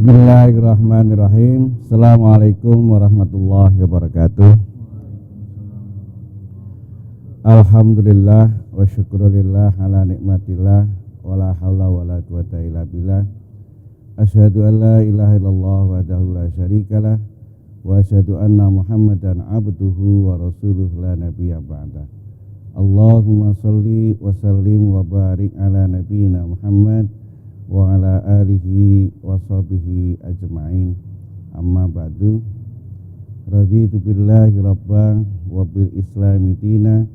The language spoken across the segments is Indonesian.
Bismillahirrahmanirrahim. Assalamualaikum warahmatullahi wabarakatuh. Alhamdulillah wa syukurillah ala nikmatillah wa la hawla wa la quwata illa billah. Asyhadu an la ilaha illallah wahdahu la syarikalah wa asyhadu anna Muhammadan abduhu wa rasuluhu la nabiyya ba'da. Allahumma shalli wa sallim wa barik ala nabiyyina Muhammad wa ala alihi wa sahbihi ajma'in. Amma ba'du. Raditu billahi rabban wa bil islami dina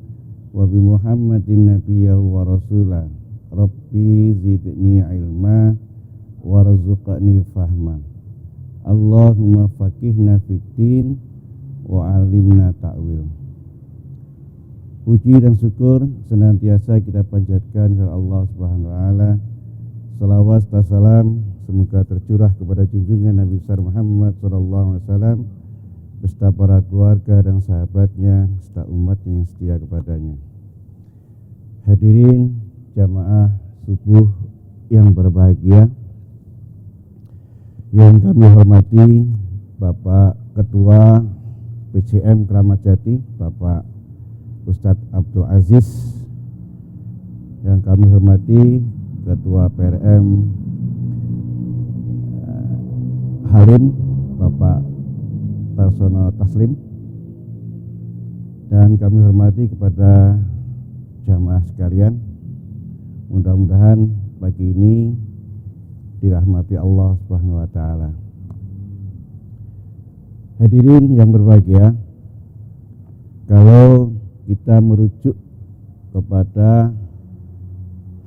wa bi Muhammadin nabiyya wa rasula. Rabbi zidni ilma warzuqni fahma. Allahumma faqihna fid din wa alimna ta'wil. Puji dan syukur senantiasa kita panjatkan kepada Allah Subhanahu wa taala. Salawat dan salam semoga tercurah kepada junjungan Nabi besar Muhammad sallallahu alaihi wasallam beserta para keluarga dan sahabatnya serta umatnya yang setia kepadanya. Hadirin jamaah subuh yang berbahagia, yang kami hormati Bapak Ketua PCM Kramat Jati, Bapak Ustadz Abdul Aziz, yang kami hormati Ketua PRM Halim, Bapak Tarsono Taslim, dan kami hormati kepada jamaah sekalian. Mudah-mudahan pagi ini dirahmati Allah Subhanahu wa taala. Hadirin yang berbahagia, kalau kita merujuk kepada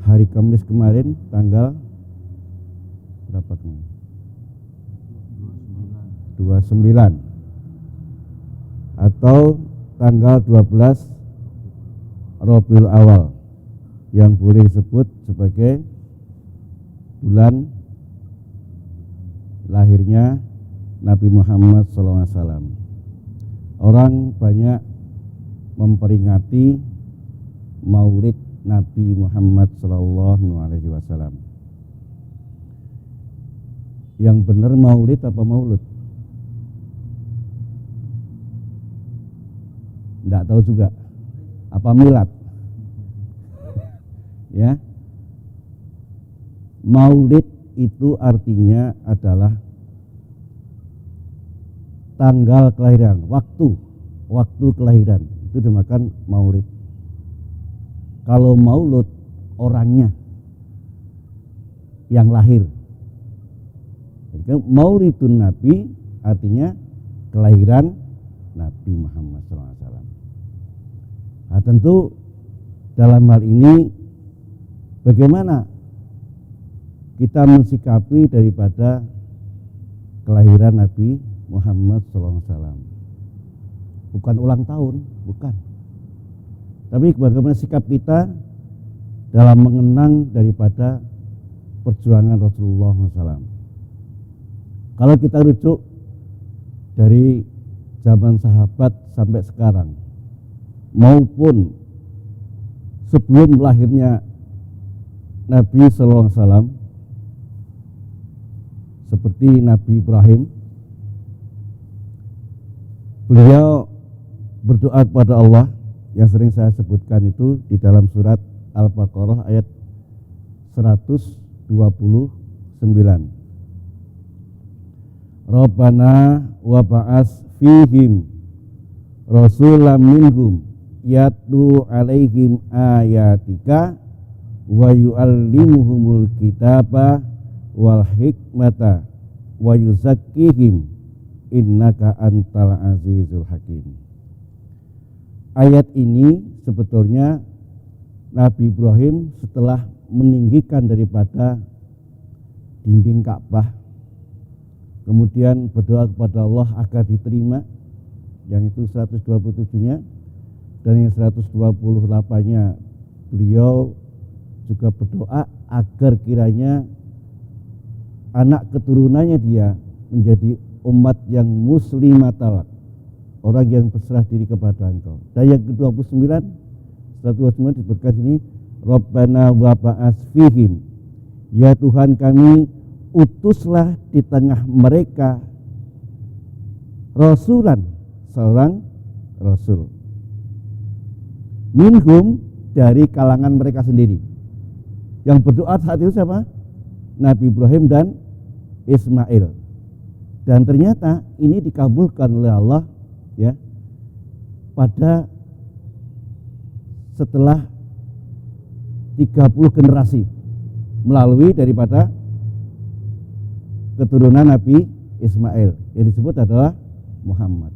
hari Kamis kemarin, tanggal berapa kemarin? 29 atau tanggal 12 Rabiul Awal, yang boleh disebut sebagai bulan lahirnya Nabi Muhammad SAW. Orang banyak memperingati Maulid Nabi Muhammad SAW. Yang benar Maulid apa Maulud? Tidak tahu juga. Apa milad? Ya. Maulid itu artinya adalah tanggal kelahiran, waktu kelahiran. Itu dinamakan Maulid. Kalau Maulud orangnya yang lahir. Jadi Maulidun Nabi artinya kelahiran Nabi Muhammad SAW. Nah, tentu dalam hal ini bagaimana kita mensikapi daripada kelahiran Nabi Muhammad SAW. Bukan ulang tahun, bukan. Tapi bagaimana sikap kita dalam mengenang daripada perjuangan Rasulullah SAW. Kalau kita rujuk dari zaman sahabat sampai sekarang, maupun sebelum lahirnya Nabi SAW, seperti Nabi Ibrahim, beliau berdoa kepada Allah, yang sering saya sebutkan itu di dalam surat Al-Baqarah ayat 129. Rabbana wa ba'as fihim rasulam minhum yatlu alaihim ayatika wa yu'allimuhumul kitaba wal hikmata wa yuzakkihim innaka antal azizul hakim. Ayat ini sebetulnya Nabi Ibrahim setelah meninggikan daripada dinding Ka'bah, kemudian berdoa kepada Allah agar diterima, yang itu 127-nya, dan yang 128-nya beliau juga berdoa agar kiranya anak keturunannya dia menjadi umat yang muslimatal, orang yang berserah diri kepada Engkau. Dan yang ke-29, 129 disebutkan sini, Rabbana wa ba'as fihim, ya Tuhan kami, utuslah di tengah mereka rasulan, seorang rasul, minhum, dari kalangan mereka sendiri. Yang berdoa saat itu siapa? Nabi Ibrahim dan Ismail. Dan ternyata ini dikabulkan oleh Allah, ya, pada setelah 30 generasi melalui daripada keturunan Nabi Ismail yang disebut adalah Muhammad.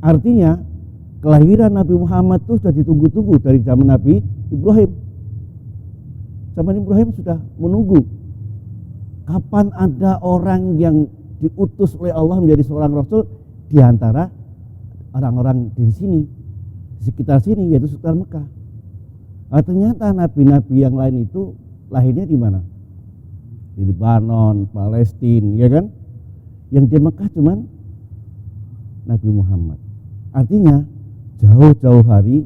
Artinya kelahiran Nabi Muhammad itu sudah ditunggu-tunggu dari zaman Nabi Ibrahim. Zaman Ibrahim sudah menunggu kapan ada orang yang diutus oleh Allah menjadi seorang rasul di antara orang-orang di sini, di sekitar sini, yaitu sekitar Mekah. Nah, ternyata nabi-nabi yang lain itu lahirnya di mana? Di Lebanon, Palestina, ya kan? Yang di Mekah cuman Nabi Muhammad. Artinya jauh-jauh hari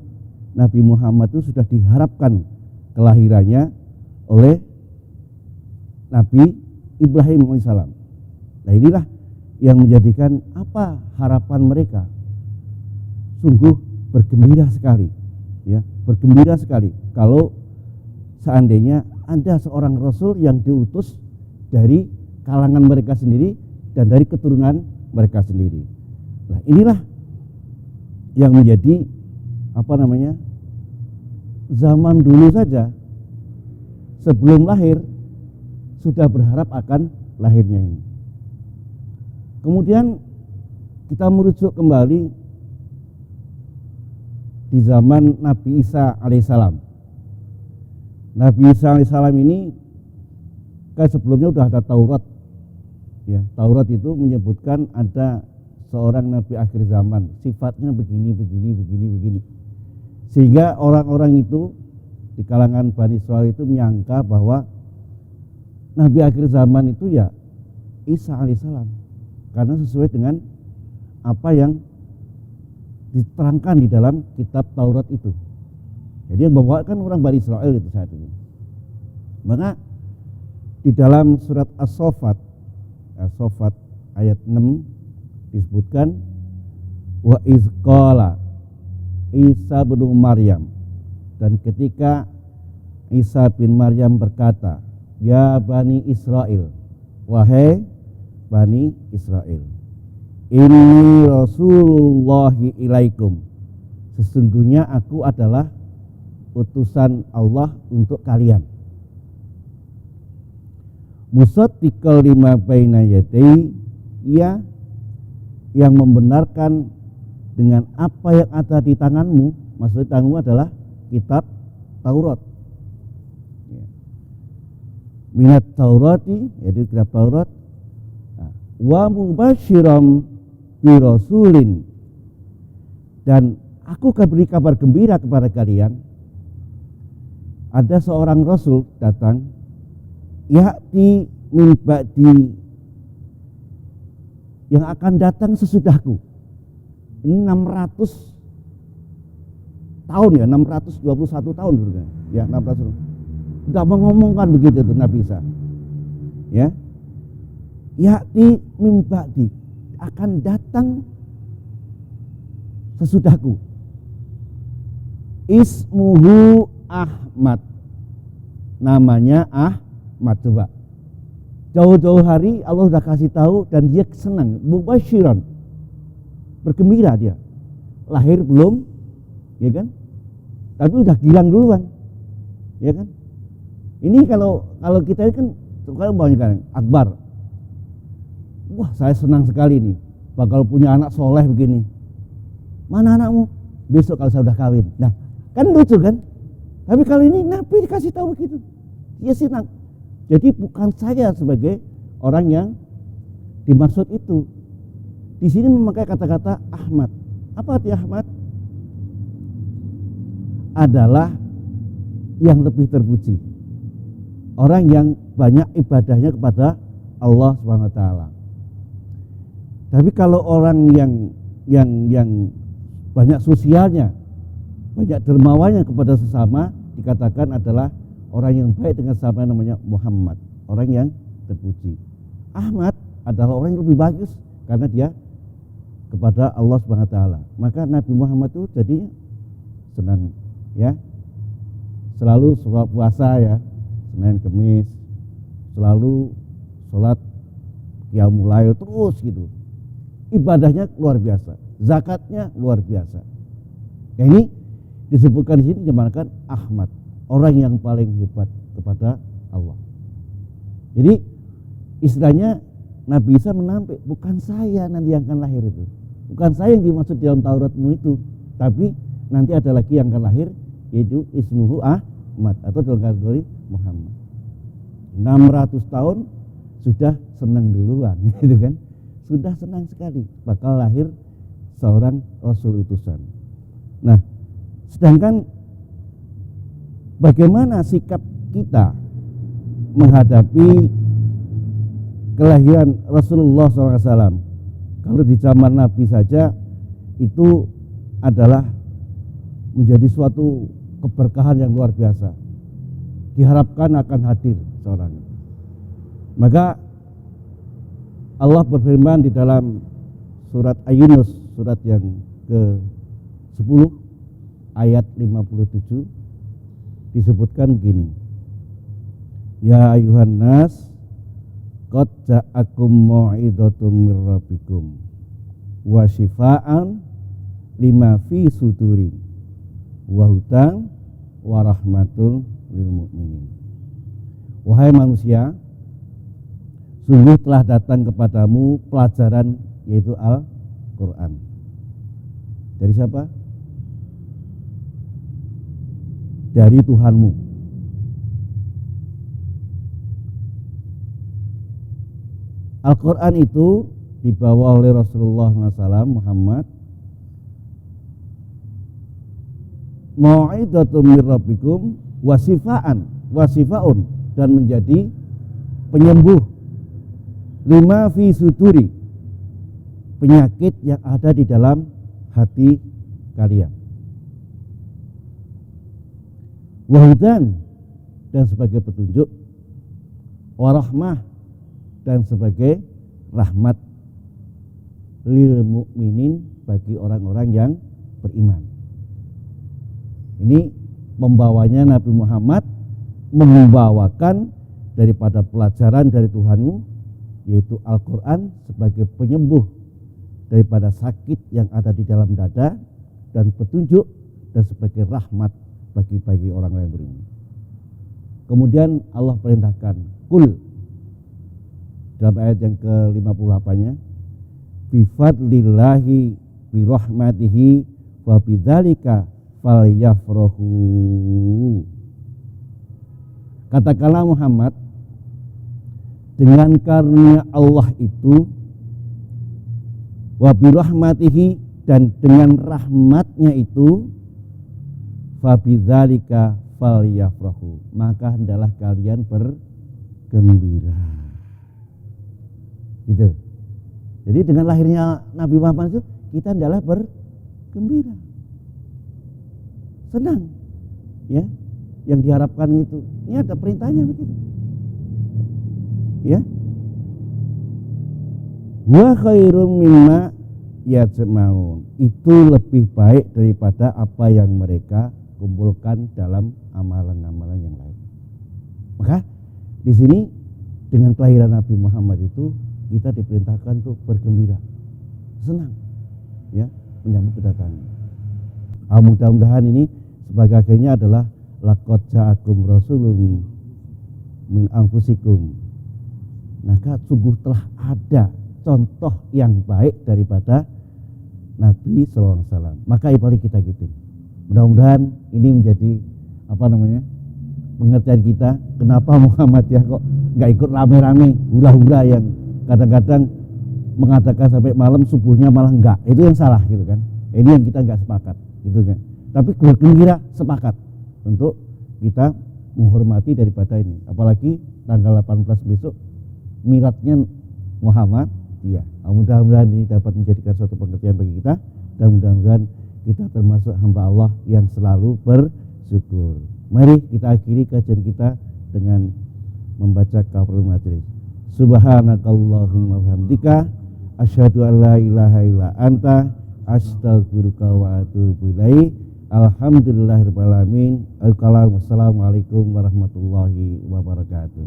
Nabi Muhammad itu sudah diharapkan kelahirannya oleh Nabi Ibrahim alaihissalam. Nah, inilah yang menjadikan apa harapan mereka. Sungguh bergembira sekali, ya, bergembira sekali kalau seandainya ada seorang rasul yang diutus dari kalangan mereka sendiri dan dari keturunan mereka sendiri. Nah, inilah yang menjadi zaman dulu saja sebelum lahir sudah berharap akan lahirnya ini. Kemudian kita merujuk kembali di zaman Nabi Isa alaihissalam. Nabi Isa alaihissalam ini kan sebelumnya sudah ada Taurat. Ya, Taurat itu menyebutkan ada seorang nabi akhir zaman, sifatnya begini. Sehingga orang-orang itu di kalangan Bani Israil itu menyangka bahwa nabi akhir zaman itu ya Isa alaihissalam, karena sesuai dengan apa yang diterangkan di dalam kitab Taurat itu. Jadi yang membawakan orang Bani Israil itu saat itu. Maka di dalam surat As-Saffat ayat 6 disebutkan wa izqala Isa bin Maryam, dan ketika Isa bin Maryam berkata, ya Bani Israel, wahai Bani Israel, inni Rasulullahi ilaikum, sesungguhnya aku adalah utusan Allah untuk kalian. Musaddiqal lima baina yadayhi, ia yang membenarkan dengan apa yang ada di tanganmu. Maksudnya tanganmu adalah kitab Taurat. Minat Taurati, yaitu kitab Taurat. Wa mubasyiram bi rasulin, dan aku akan beri kabar gembira kepada kalian, ada seorang rasul datang, ya'ti min ba'di, yang akan datang sesudahku. Ini 600 tahun ya, 621 tahun ya, 600. Sudah mengomongkan begitu tuh Nabi Isa. Ya. Ya'ti min ba'di, akan datang sesudahku. Ismuhu Ahmad, namanya Ahmad. Coba jauh-jauh hari Allah sudah kasih tahu dan dia senang, mubasyiran, bergembira dia. Lahir belum, ya kan? Tapi udah gilang duluan, ya kan? Ini kalau kita kan sekarang banyak Akbar, wah saya senang sekali nih, bakal punya anak soleh begini. Mana anakmu? Besok kalau saya udah kawin. Nah, kan lucu kan? Tapi kalau ini Nabi dikasih tahu begitu, dia senang. Jadi bukan saya sebagai orang yang dimaksud itu. Di sini memakai kata-kata Ahmad. Apa arti Ahmad? Adalah yang lebih terpuji, orang yang banyak ibadahnya kepada Allah Subhanahu wa taala. Tapi kalau orang yang banyak sosialnya, banyak dermawannya kepada sesama, dikatakan adalah orang yang baik dengan sesama, namanya Muhammad, orang yang terpuji. Ahmad adalah orang yang lebih bagus karena dia kepada Allah Subhanahu wa taala. Maka Nabi Muhammad itu jadinya senang ya. Selalu sholat puasa ya, Senin Kemis, selalu sholat qiyamul lail terus gitu. Ibadahnya luar biasa, zakatnya luar biasa. Ya, ini disebutkan di sini dimanakan Ahmad, orang yang paling hebat kepada Allah. Jadi istilahnya Nabi Isa menampik, bukan saya nanti yang akan lahir itu, bukan saya yang dimaksud dalam Tauratmu itu, tapi nanti ada lagi yang akan lahir, yaitu ismuhu Ahmad atau dalam kategori Muhammad. 600 tahun sudah senang duluan gitu kan, sudah senang sekali bakal lahir seorang Rasul utusan. Nah, sedangkan bagaimana sikap kita menghadapi kelahiran Rasulullah SAW? Kalau di zaman Nabi saja itu adalah menjadi suatu keberkahan yang luar biasa, diharapkan akan hadir seorang. Maka Allah berfirman di dalam surat Yunus, surat yang ke-10 ayat 57, disebutkan begini, ya ayuhan nas qad ja'akum mau'izatun mir rabbikum wa syifaan lima fi sudurin wa hudan wa rahmatul lil mu'minin. Wahai manusia, sungguh telah datang kepadamu pelajaran, yaitu Al-Quran. Dari siapa? Dari Tuhanmu. Al-Quran itu dibawa oleh Rasulullah SAW Muhammad, mau'izatun mir rabbikum wasifaun, dan menjadi penyembuh lima fi suduri, penyakit yang ada di dalam hati kalian, wahudan, dan sebagai petunjuk, warahmah, dan sebagai rahmat, lil mu'minin, bagi orang-orang yang beriman. Ini membawanya Nabi Muhammad, membawakan daripada pelajaran dari Tuhanmu, yaitu Al-Quran, sebagai penyembuh daripada sakit yang ada di dalam dada, dan petunjuk, dan sebagai rahmat bagi orang yang beriman. Kemudian Allah perintahkan, kul, dalam ayat yang ke-58-nya, bifadlillahi birahmatihi wa bidzalika falyafrahu. Katakanlah Muhammad, dengan karunia Allah itu, wa birahmatihi, dan dengan rahmatnya itu, fa bidzalika falyafrahu, maka hendaklah kalian bergembira. Gitu. Jadi dengan lahirnya Nabi Muhammad itu, kita hendaklah bergembira, senang, ya. Yang diharapkan itu, ini ada perintahnya begitu, ya. Wa khairum mimma yajma'un, itu lebih baik daripada apa yang mereka kumpulkan dalam amalan-amalan yang lain. Maka di sini dengan kelahiran Nabi Muhammad itu, kita diperintahkan untuk bergembira, senang, ya, menyambut kedatangan. Mudah-mudahan ini sebagai akhirnya adalah laqad ja'akum rasulun min anfusikum. Maka sungguh telah ada contoh yang baik daripada Nabi SAW. Maka mari kita gitu. Mudah-mudahan ini menjadi pengertian kita. Kenapa Muhammad ya kok nggak ikut rame-rame hura-hura yang kadang-kadang mengatakan sampai malam, subuhnya malah enggak. Itu yang salah gitu kan. Ini yang kita enggak sepakat gitu kan. Tapi bergembira sepakat untuk kita menghormati daripada ini. Apalagi tanggal 18 besok miladnya Muhammad. Ya, mudah-mudahan ini dapat menjadikan suatu pengertian bagi kita, dan mudah-mudahan kita termasuk hamba Allah yang selalu bersyukur. Mari kita akhiri kajian kita dengan membaca kafaratul majelis. Subhanakallahumma wabihamdika asyhadu an la ilaha illa anta astaghfiruka wa atubu ilaik. Alhamdulillahirabbil alamin. Assalamualaikum warahmatullahi wabarakatuh.